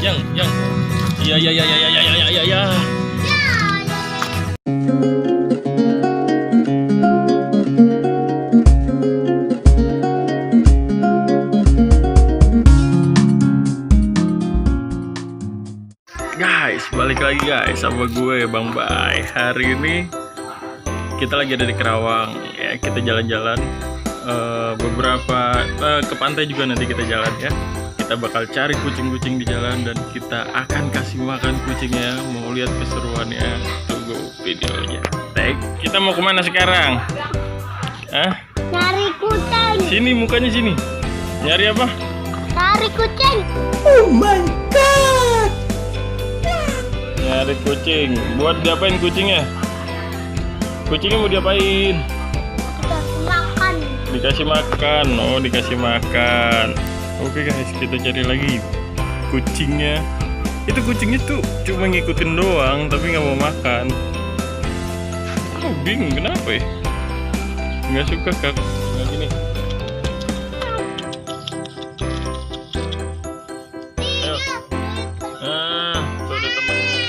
Yang. Ya. Guys, balik lagi guys sama gue Bang Bay. Hari ini kita lagi ada di Karawang ya, kita jalan-jalan beberapa ke pantai juga nanti kita jalan ya. Kita bakal cari kucing-kucing di jalan dan kita akan kasih makan kucingnya. Mau lihat keseruannya, tunggu videonya. Baik, kita mau kemana sekarang? Cari kucing. Sini, mukanya sini. Nyari apa? Cari kucing. Oh my god. Nyari kucing. Buat diapain kucingnya? Kucingnya mau diapain? Dikasih makan. Dikasih makan. Oh, dikasih makan. Oke guys, kita cari lagi kucingnya. Itu kucingnya tuh cuma ngikutin doang, tapi nggak mau makan. Oh, bingung kenapa ya? Nggak suka kak. Nggak gini. Ayo. Tuh ada temennya.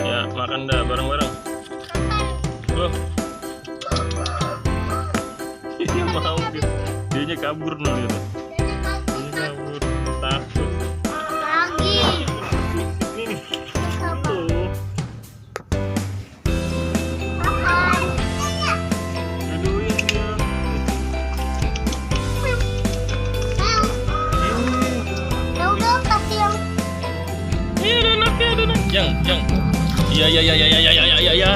Ya, makan dah bareng-bareng. Loh. Dia mau gitu. Dianya kabur nih gitu. Takut Lagi. ini Makan. duduin dia. Ya udah kasih yang. Ada anaknya, ada anak. Yang. Ya.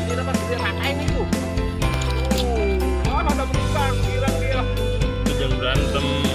Ini dapat dia ratain itu. Ada berubah, kira-kira. Jangan berantem.